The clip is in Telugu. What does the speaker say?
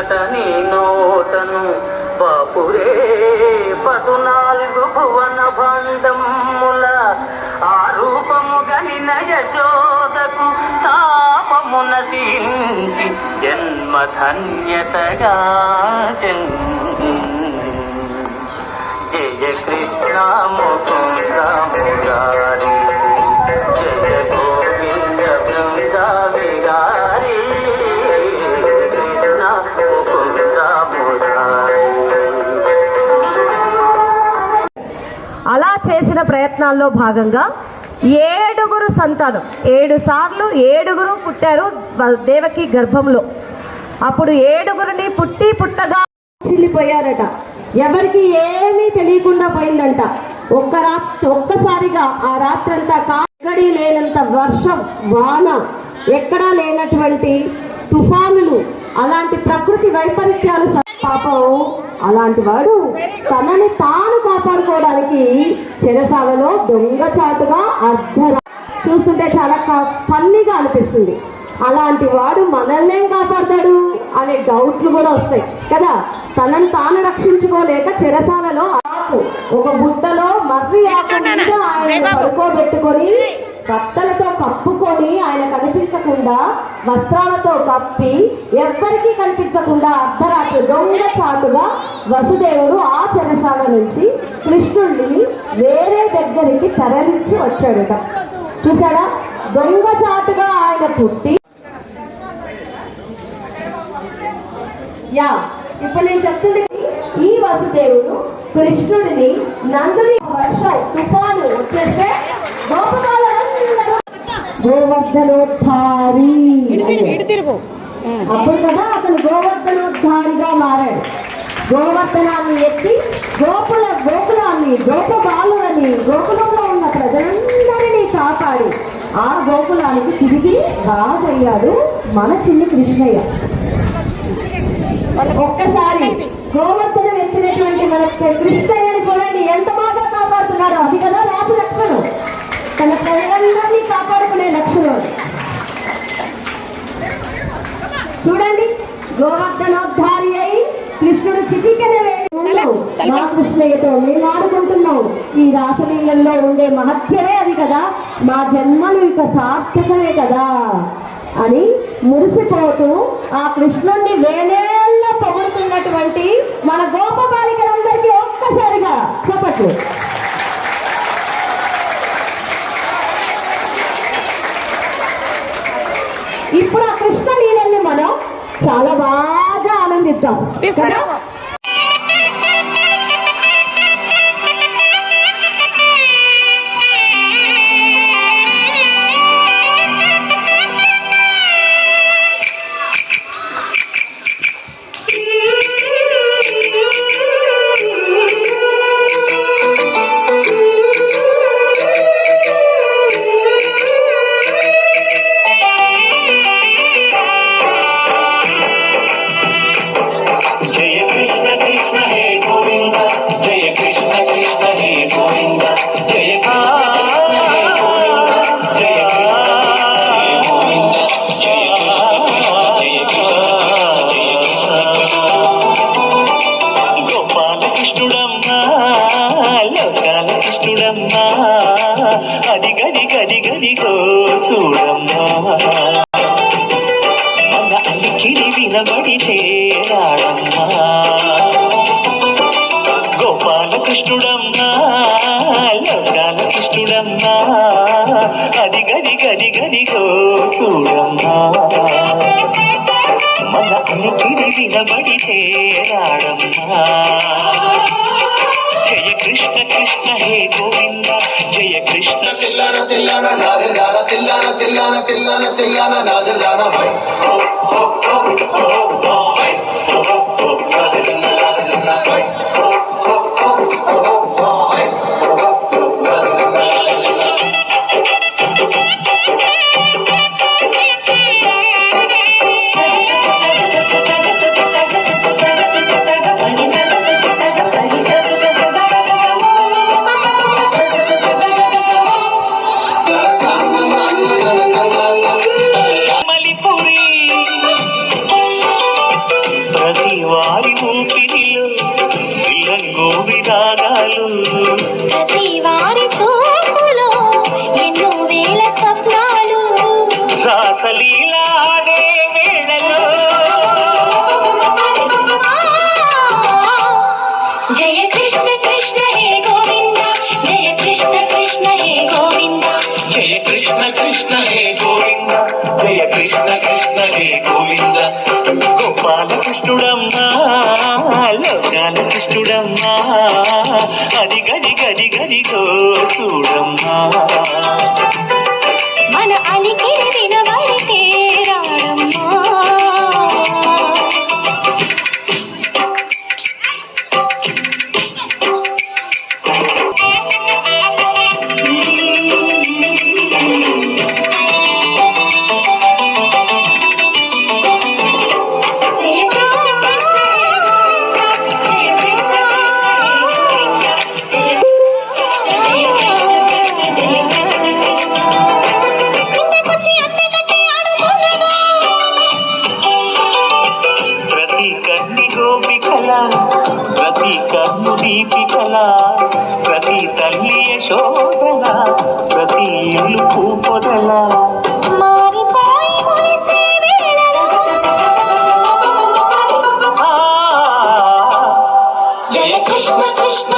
వెంకట నీ నోటను పాపురే 14 భువన భాండముల ఆ రూపము గలిన యశోదకు తాపమున తీంచి జన్మధన్యతగా జయ కృష్ణ ముకుంద మురారి జయ గోవింద బృంద విహారీ కృష్ణ ముకుంద మురారి. అలా చేసిన ప్రయత్నాల్లో భాగంగా 7 సంతానం 7 సార్లు 7 పుట్టారు దేవకి గర్భంలో. అప్పుడు 7 పుట్టగా చిల్లిపోయారట. ఎవరికి ఏమీ తెలియకుండా పోయిందంట. ఒక్కసారిగా ఆ రాత్రంతా కాగడి లేనంత వర్షం వాన, ఎక్కడా లేనటువంటి తుఫానులు, అలాంటి ప్రకృతి వైపరీత్యాలు. పాపం అలాంటి వాడు తనని తాను కాపాడుకోవడానికి చెరసాలలో దొంగచాటుగా చూస్తుంటే చాలా ఫన్నీగా అనిపిస్తుంది. అలాంటి వాడు మనల్నేం కాపాడతాడు అనే డౌట్లు కూడా వస్తాయి కదా. తనని తాను రక్షించుకోలేక చెరసాలలో ఒక బుట్టలో మర్రి ఆకు మీద ఆయన పడుకోబెట్టుకొని కట్టలతో కప్పుకొని ఆయన కనిపించకుండా వస్త్రాలతో కప్పి ఎవ్వరికీ కనిపించకుండా అర్ధరాత్రి దొంగ చాటుగా వసుదేవుడు ఆ చెరసాల నుంచి కృష్ణుడిని వేరే దగ్గరికి తరలించి వచ్చాడట. చూసాడా, దొంగ చాటుగా ఆయన పుట్టి. ఇప్పుడు నేను చెప్తుంది, ఈ వసుదేవుడు కృష్ణుడిని నందుని వర్షం తుఫాను వచ్చేస్తే గోవర్ధనోద్ధారి అప్పుడు కదా అతను గోవర్ధనోద్ధారిగా మారాడు. గోవర్ధనాన్ని ఎత్తి గోకులాన్ని గోపబాలులని గోకులంలో ఉన్న ప్రజలందరినీ కాపాడి ఆ గోకులానికి తిరిగి రాజయ్యాడు మన చిన్ని కృష్ణయ్య. ఒక్కసారి గోవర్ధనం ఎత్తినటువంటి మన కృష్ణయ్యని చూడండి ఎంత బాగా కాపాడుతున్నారో. అది కదా రాజు లక్షణం, తన ప్రజలందరినీ కాపాడుకునే లక్షణం. చూడండి, గోవర్ధనోద్ధారి అయి కృష్ణుడు చిటికెన మా కృష్ణయ్యతో మేము ఆడుకుంటున్నాం. ఈ రాసలీలలో ఉండే మహత్యమే అది కదా, మా జన్మలు ఇక సార్థకమే కదా అని మురిసిపోతూ ఆ కృష్ణుడిని వేలేళ్ళ పొగుడుతున్నటువంటి మన గోప బాలికలందరికీ ఒక్కసారిగా చప్పట్లు. ఇప్పుడు ఆ కృష్ణ లీలల్ని మనం చాలా బాగా ఆనందిద్దాం కదా. గోపాలకృష్ణుడమ్మా లోకాలకృష్ణుడమ్మా అది గది గది గదిగో చూడమ్మా మన అలికిడి వినబడితే రాడమ్మా. జయ కృష్ణ కృష్ణ హే గోవింద జయ కృష్ణ. తెల్లాన తెల్లాన నాదర్ దాన తెల్లాన తెల్లాన తెల్లాన తెల్లాన నాదర్ దాన భై ఓ ఓ ఓ ఓ భై ఓ ఓ నాదర్ దాన భై ఓ ఓ ఓ ఓ భై ఓ ఓ నాదర్ దాన. వారి ఊపిరిలో విలంగో విరాగాలు ప్రతి వారి చూపులో ఎన్నో వేల స్వప్నాలు రాసలీలాడే వేళలో జయ కృష్ణ కృష్ణ హే గోవింద జయ కృష్ణ కృష్ణ హే గోవింద జయ కృష్ణ కృష్ణ హే గోవింద జయ కృష్ణ కృష్ణ హే గోవింద గోపాలకృష్ణుడమ్మా లోకాల కృష్ణుడమ్మా అది గది గది గదిగో చూడమ్మా మన అలికిడి వినబడితే రాడమ్మా ప్రతి కన్ను దీపికల ప్రతి తల్లి యశోదల ప్రతి ఇల్లు పూపొదల జయ కృష్ణ కృష్ణ